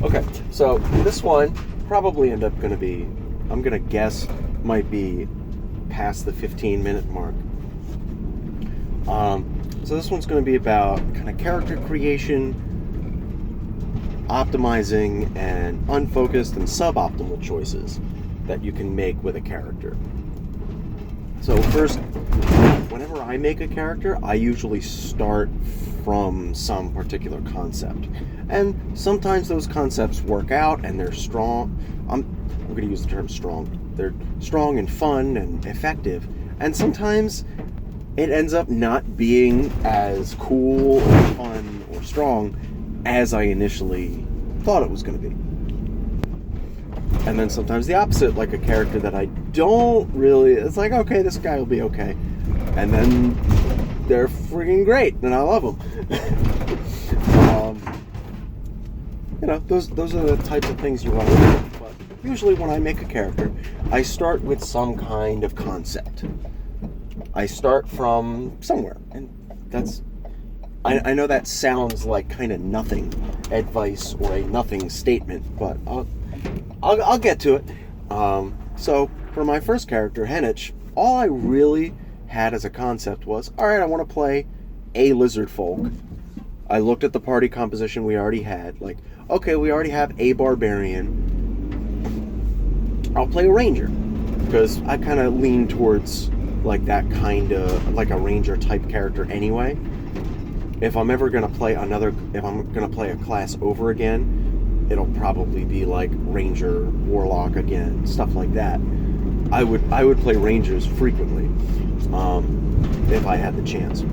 Okay, so this one probably end up going to be, I'm going to guess, might be past the 15-minute mark. So this one's going to be about kind of character creation, optimizing, and unfocused and suboptimal choices that you can make with a character. So first, whenever I make a character, I usually start from some particular concept. And sometimes those concepts work out and they're strong. I'm going to use the term strong. They're strong and fun and effective. And sometimes it ends up not being as cool or fun or strong as I initially thought it was going to be. And then sometimes the opposite, like a character that I don't really, it's like, okay, this guy will be okay. And then they're freaking great, and I love them. Those are the types of things you run into. But usually when I make a character, I start with some kind of concept. I start from somewhere, and that's, I know that sounds like kind of nothing advice or a nothing statement, but I'll get to it. So for my first character, Henich, all I really had as a concept was, all right, I want to play a lizard folk. I looked at the party composition we already had, like, okay, we already have a barbarian. I'll play a ranger, because I kind of lean towards like that kind of, like a ranger type character anyway. If I'm ever going to play if I'm going to play a class over again, it'll probably be like ranger, warlock again, stuff like that. I would play rangers frequently, if I had the chance.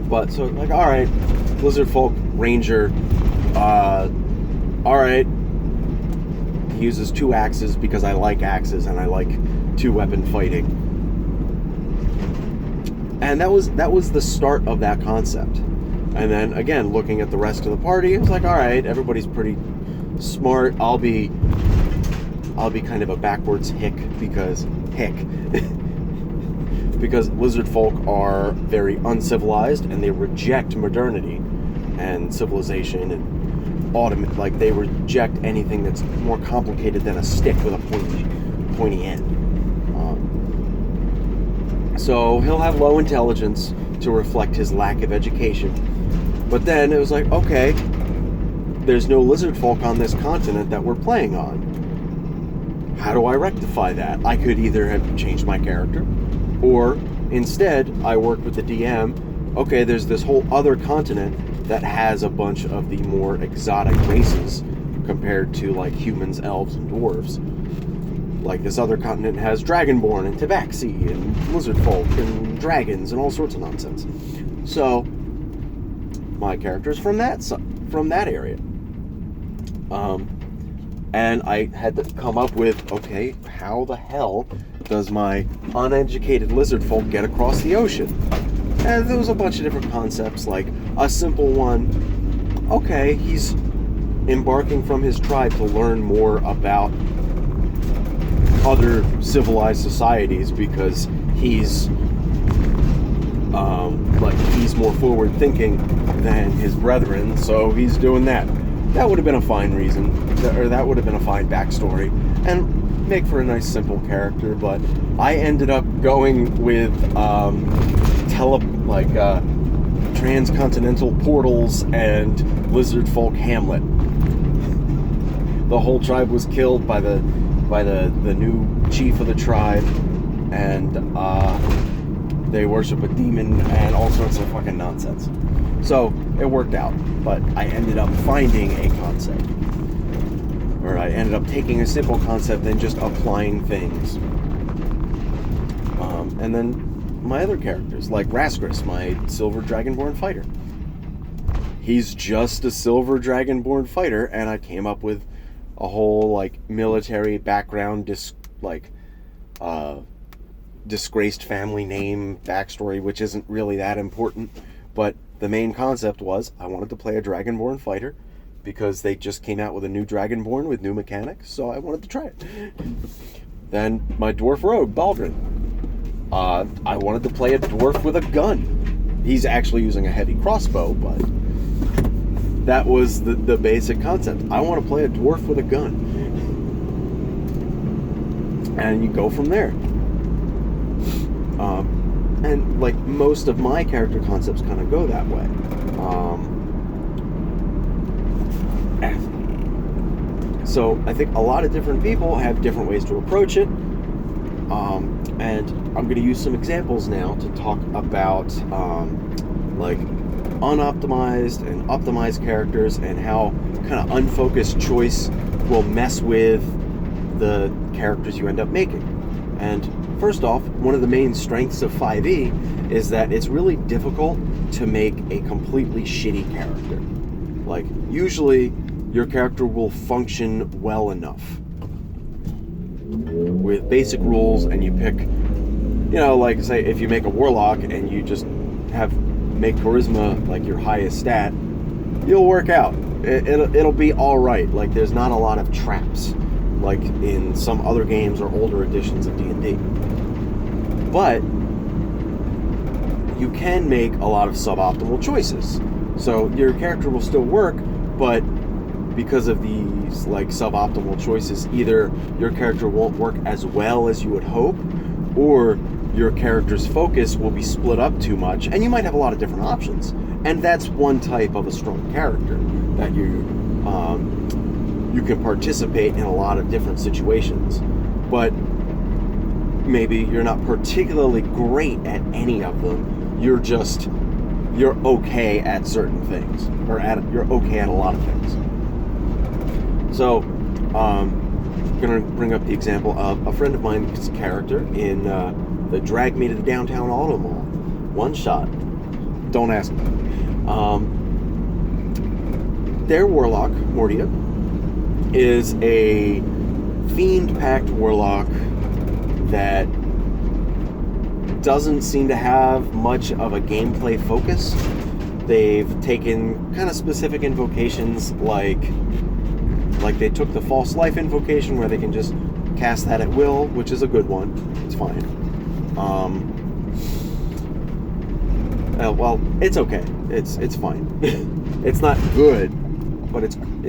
But so like, all right, lizard folk, ranger, all right. He uses 2 axes because I like axes and I like 2-weapon fighting. And that was the start of that concept. And then again, looking at the rest of the party, it was like, all right, everybody's pretty smart. I'll be kind of a backwards hick because lizard folk are very uncivilized and they reject modernity and civilization and like they reject anything that's more complicated than a stick with a pointy end. So he'll have low intelligence to reflect his lack of education. But then it was like, okay, there's no lizard folk on this continent that we're playing on. How do I rectify that? I could either have changed my character, or instead, I worked with the DM, okay, there's this whole other continent that has a bunch of the more exotic races compared to like humans, elves, and dwarves. Like this other continent has Dragonborn and Tabaxi and lizard folk and dragons and all sorts of nonsense. So my character's from that area. And I had to come up with, okay, how the hell does my uneducated lizard folk get across the ocean? And there was a bunch of different concepts, like a simple one, okay, he's embarking from his tribe to learn more about other civilized societies because he's more forward thinking than his brethren, so he's doing that. That would have been a fine reason, or that would have been a fine backstory, and make for a nice simple character. But I ended up going with transcontinental portals and lizard folk Hamlet. The whole tribe was killed by the new chief of the tribe, and they worship a demon and all sorts of fucking nonsense. So it worked out, but I ended up finding a concept, or I ended up taking a simple concept and just applying things. And then my other characters, like Raskrus, my silver dragonborn fighter. He's just a silver dragonborn fighter, and I came up with a whole like military background, disgraced family name backstory, which isn't really that important, but the main concept was I wanted to play a dragonborn fighter because they just came out with a new dragonborn with new mechanics, so I wanted to try it. Then my dwarf rogue Baldrin, I wanted to play a dwarf with a gun. He's actually using a heavy crossbow, but that was the basic concept. I want to play a dwarf with a gun. And you go from there. And like most of my character concepts kind of go that way. So I think a lot of different people have different ways to approach it. And I'm going to use some examples now to talk about like unoptimized and optimized characters and how kind of unfocused choice will mess with the characters you end up making. And first off, one of the main strengths of 5e is that it's really difficult to make a completely shitty character. Like, usually your character will function well enough with basic rules, and you pick, you know, like say if you make a warlock and you just make charisma like your highest stat, you'll work out. It'll be all right. Like, there's not a lot of traps like in some other games or older editions of D&D. But you can make a lot of suboptimal choices. So your character will still work, but because of these like suboptimal choices, either your character won't work as well as you would hope, or your character's focus will be split up too much, and you might have a lot of different options. And that's one type of a strong character, that you can participate in a lot of different situations, but maybe you're not particularly great at any of them. You're okay at certain things, or you're okay at a lot of things. So, I'm gonna bring up the example of a friend of mine's character in the Drag Me to the Downtown Auto Mall one shot. Don't ask me. Their warlock, Mordia, is a fiend-packed warlock that doesn't seem to have much of a gameplay focus. They've taken kind of specific invocations, like they took the False Life invocation, where they can just cast that at will, which is a good one. It's fine. Well, it's okay. It's fine. It's not good, but it's fine.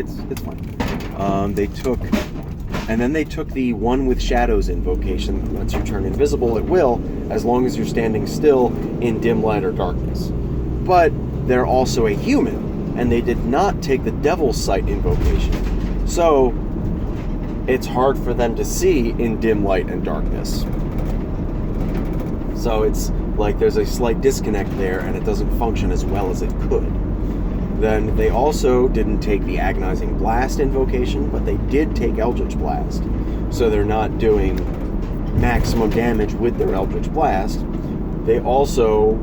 They took the One with Shadows invocation that lets you turn invisible at will as long as you're standing still in dim light or darkness. But they're also a human, and they did not take the Devil's Sight invocation. So it's hard for them to see in dim light and darkness. So it's like there's a slight disconnect there, and it doesn't function as well as it could. Then they also didn't take the Agonizing Blast invocation, but they did take Eldritch Blast. So they're not doing maximum damage with their Eldritch Blast. They also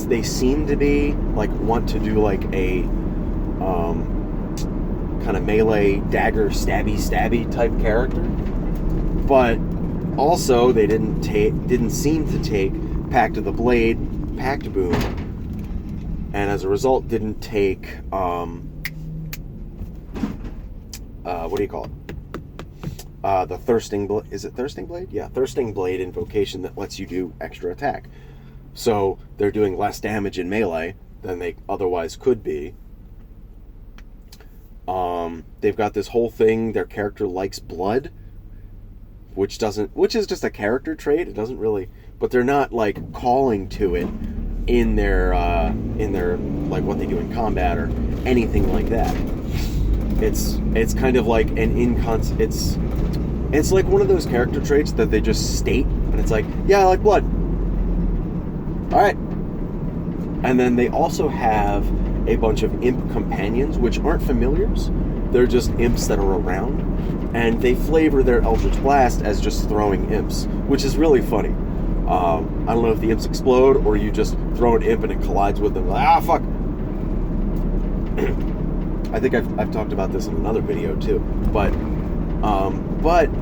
they seem to be want to do a kind of melee dagger stabby type character, but also they didn't seem to take Pact of the Blade, Pact Boon, and as a result didn't take what do you call it? The Thirsting Blade. Is it Thirsting Blade? Yeah, Thirsting Blade invocation that lets you do extra attack. So they're doing less damage in melee than they otherwise could be. They've got this whole thing, their character likes blood, which is just a character trait. It doesn't really, but they're not calling to it in their what they do in combat or anything like that. It's kind of like it's like one of those character traits that they just state, and it's like, yeah, I like blood. All right. And then they also have a bunch of imp companions, which aren't familiars. They're just imps that are around, and they flavor their Eldritch Blast as just throwing imps, which is really funny. I don't know if the imps explode or you just throw an imp and it collides with them. Fuck. I think I've talked about this in another video too, but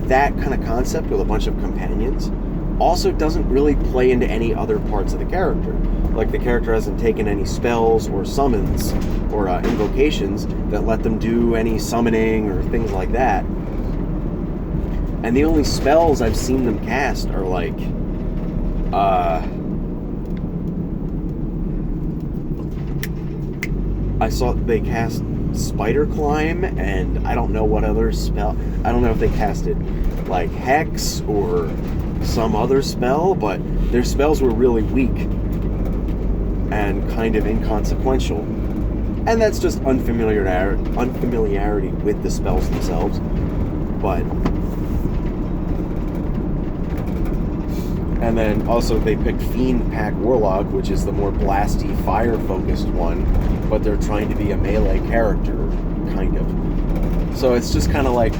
that kind of concept with a bunch of companions also doesn't really play into any other parts of the character. Like, the character hasn't taken any spells or summons or invocations that let them do any summoning or things like that. And the only spells I've seen them cast are I saw they cast Spider Climb, and I don't know what other spell. I don't know if they casted like Hex or some other spell, but their spells were really weak and kind of inconsequential. And that's just unfamiliarity with the spells themselves. But and then also they picked Fiend Pack Warlock, which is the more blasty, fire-focused one, but they're trying to be a melee character, kind of. So it's just kind of like,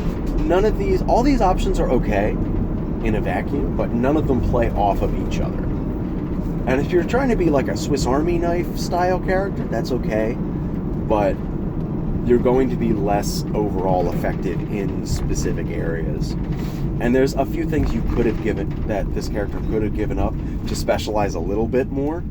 all these options are okay in a vacuum, but none of them play off of each other. And if you're trying to be like a Swiss Army knife style character, that's okay, but you're going to be less overall effective in specific areas. And there's a few things you could have given, that this character could have given up to specialize a little bit more.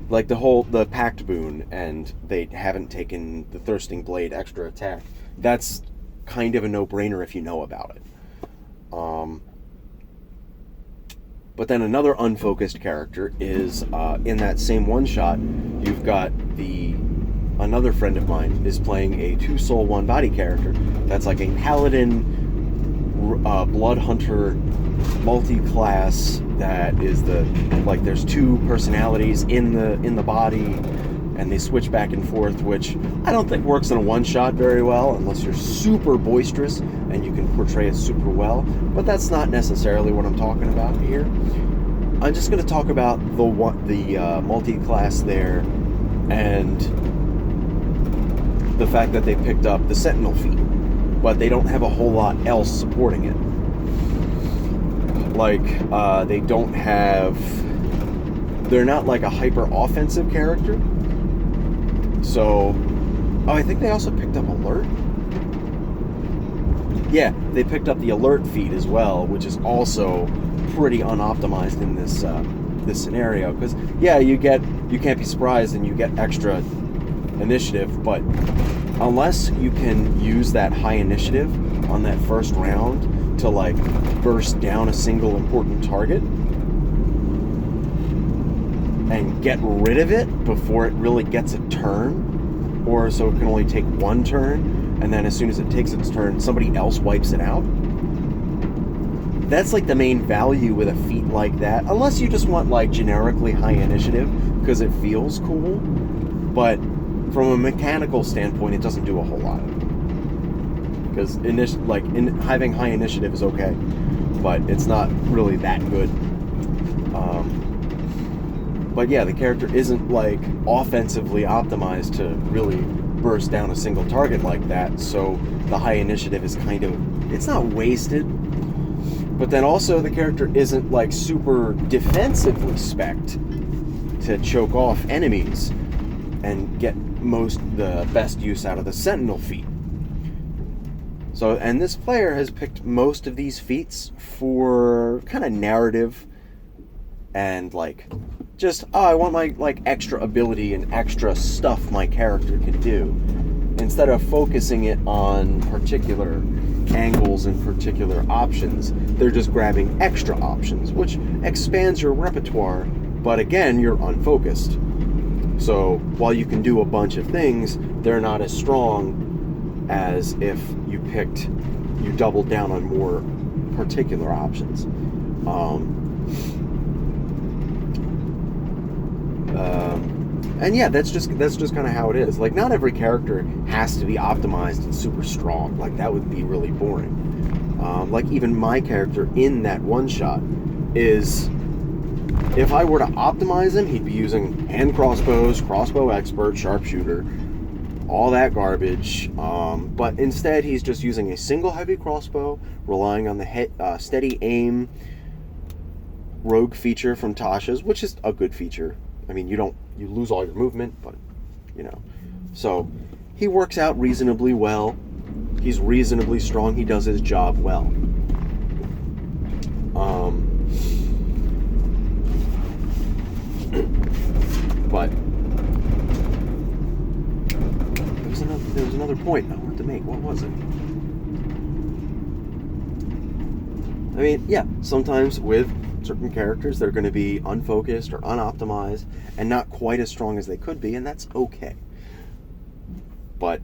Like the Pact Boon, and they haven't taken the Thirsting Blade extra attack. That's kind of a no-brainer if you know about it. But then another unfocused character is, in that same one-shot, you've got another friend of mine is playing a 2-soul, 1-body character that's like a paladin, blood hunter, multi-class that is there's 2 personalities in the body, and they switch back and forth, which I don't think works in a one-shot very well unless you're super boisterous and you can portray it super well, but that's not necessarily what I'm talking about here. I'm just going to talk about the multi-class there, and the fact that they picked up the Sentinel feat, but they don't have a whole lot else supporting it. Like, they're not like a hyper-offensive character. So, I think they also picked up Alert. Yeah, they picked up the Alert feat as well, which is also pretty unoptimized in this scenario. Because, yeah, you can't be surprised and you get extra initiative, but unless you can use that high initiative on that first round to like burst down a single important target and get rid of it before it really gets a turn, or so it can only take one turn, and then as soon as it takes its turn, somebody else wipes it out. That's like the main value with a feat like that, unless you just want like generically high initiative because it feels cool. But from a mechanical standpoint, it doesn't do a whole lot. Because having high initiative is okay, but it's not really that good. But yeah, the character isn't like offensively optimized to really burst down a single target like that, so the high initiative is it's not wasted, but then also the character isn't like super defensively spec'd to choke off enemies and get the best use out of the Sentinel feat. So, and this player has picked most of these feats for kind of narrative and like just, I want my like extra ability and extra stuff my character can do, instead of focusing it on particular angles and particular options. They're just grabbing extra options, which expands your repertoire, but again, you're unfocused. So while you can do a bunch of things, they're not as strong as if you doubled down on more particular options. And yeah, that's just kind of how it is. Like, not every character has to be optimized and super strong. Like, that would be really boring. Like, even my character in that one shot is, if I were to optimize him, he'd be using hand crossbows, crossbow expert, sharpshooter, all that garbage. But instead, he's just using a single heavy crossbow, relying on the steady aim rogue feature from Tasha's, which is a good feature. I mean, you lose all your movement, but, So, he works out reasonably well. He's reasonably strong. He does his job well. But there was another point I wanted to make. What was it? I mean, yeah, sometimes with certain characters that are going to be unfocused or unoptimized and not quite as strong as they could be, and that's okay. But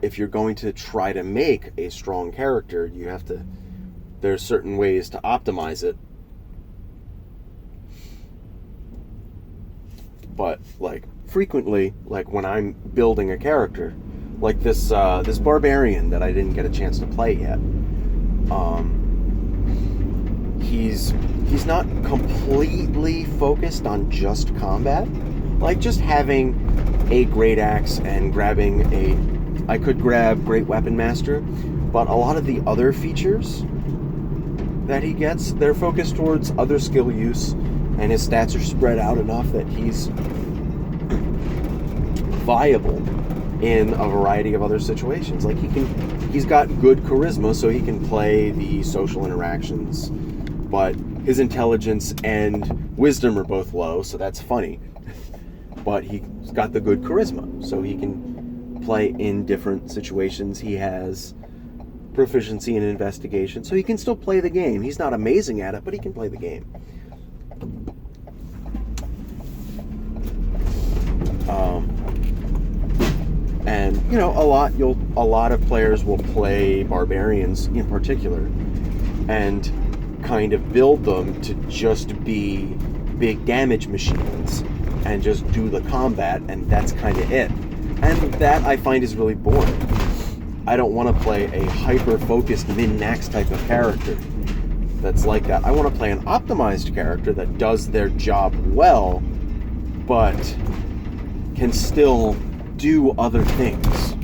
if you're going to try to make a strong character, there's certain ways to optimize it. But like frequently, like when I'm building a character, like this barbarian that I didn't get a chance to play yet, he's not completely focused on just combat. Like just having a great axe and I could grab Great Weapon Master, but a lot of the other features that he gets, they're focused towards other skill use, and his stats are spread out enough that he's viable in a variety of other situations. Like he's got good charisma, so he can play the social interactions, but his intelligence and wisdom are both low, so that's funny. But he's got the good charisma, so he can play in different situations. He has proficiency in investigation, so he can still play the game. He's not amazing at it, but he can play the game. And you know, a lot of players will play barbarians in particular and kind of build them to just be big damage machines and just do the combat, and that's kind of it. And that I find is really boring. I don't want to play a hyper-focused min-max type of character that's like that. I want to play an optimized character that does their job well, but can still do other things.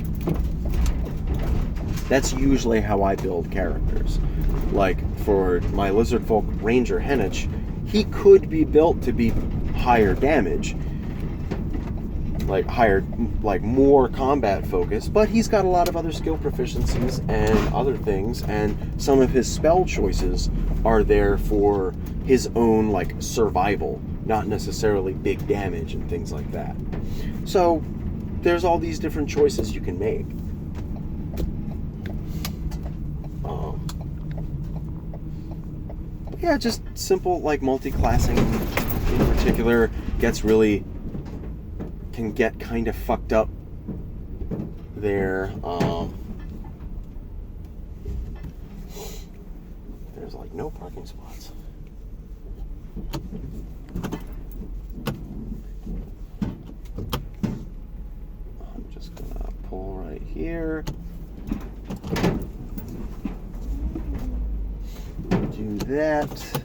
That's usually how I build characters. Like for my Lizardfolk Ranger Henich, he could be built to be higher damage, like more combat focused, but he's got a lot of other skill proficiencies and other things, and some of his spell choices are there for his own like survival, not necessarily big damage and things like that. So there's all these different choices you can make. Yeah, just simple like multi-classing in particular can get kind of fucked up there. There's like no parking spots. I'm just gonna pull right here. Do that.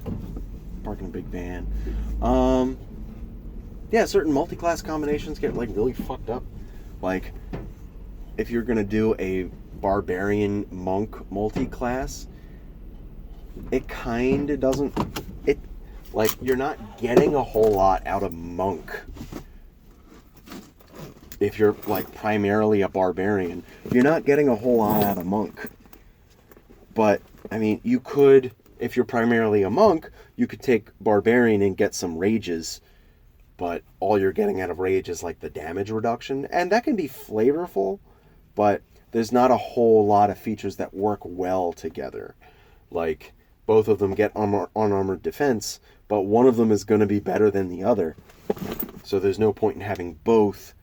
Parking a big van. Yeah, certain multi-class combinations get like really fucked up. Like if you're gonna do a barbarian monk multi-class, it kind of doesn't. It like you're not getting a whole lot out of monk. If you're like primarily a barbarian, you're not getting a whole lot out of monk. But I mean, you could, if you're primarily a monk, you could take barbarian and get some rages, but all you're getting out of rage is like the damage reduction, and that can be flavorful, but there's not a whole lot of features that work well together. Like both of them get unarmored defense, but one of them is going to be better than the other, so there's no point in having both.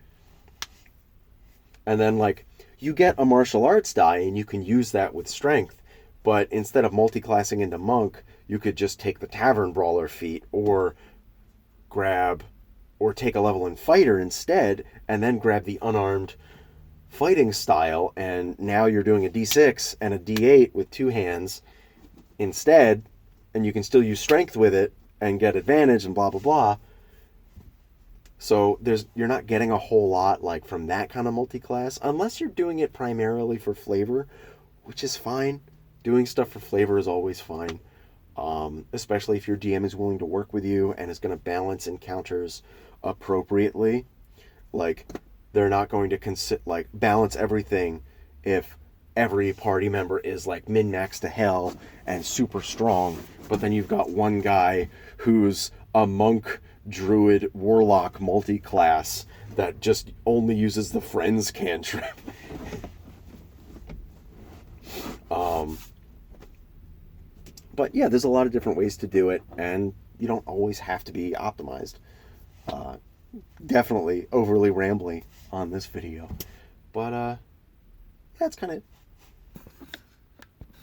And then like you get a martial arts die and you can use that with strength, but instead of multi-classing into monk, you could just take the tavern brawler feat or take a level in fighter instead, and then grab the unarmed fighting style, and now you're doing a D6 and a D8 with two hands instead, and you can still use strength with it and get advantage and blah blah blah. So you're not getting a whole lot like from that kind of multi-class unless you're doing it primarily for flavor, which is fine. Doing stuff for flavor is always fine, especially if your DM is willing to work with you and is going to balance encounters appropriately. Like they're not going to balance everything if every party member is like min-max to hell and super strong, but then you've got one guy who's a monk, druid, warlock multi-class that just only uses the friends cantrip. But yeah, there's a lot of different ways to do it, and you don't always have to be optimized. Definitely overly rambly on this video, but yeah, that's kind of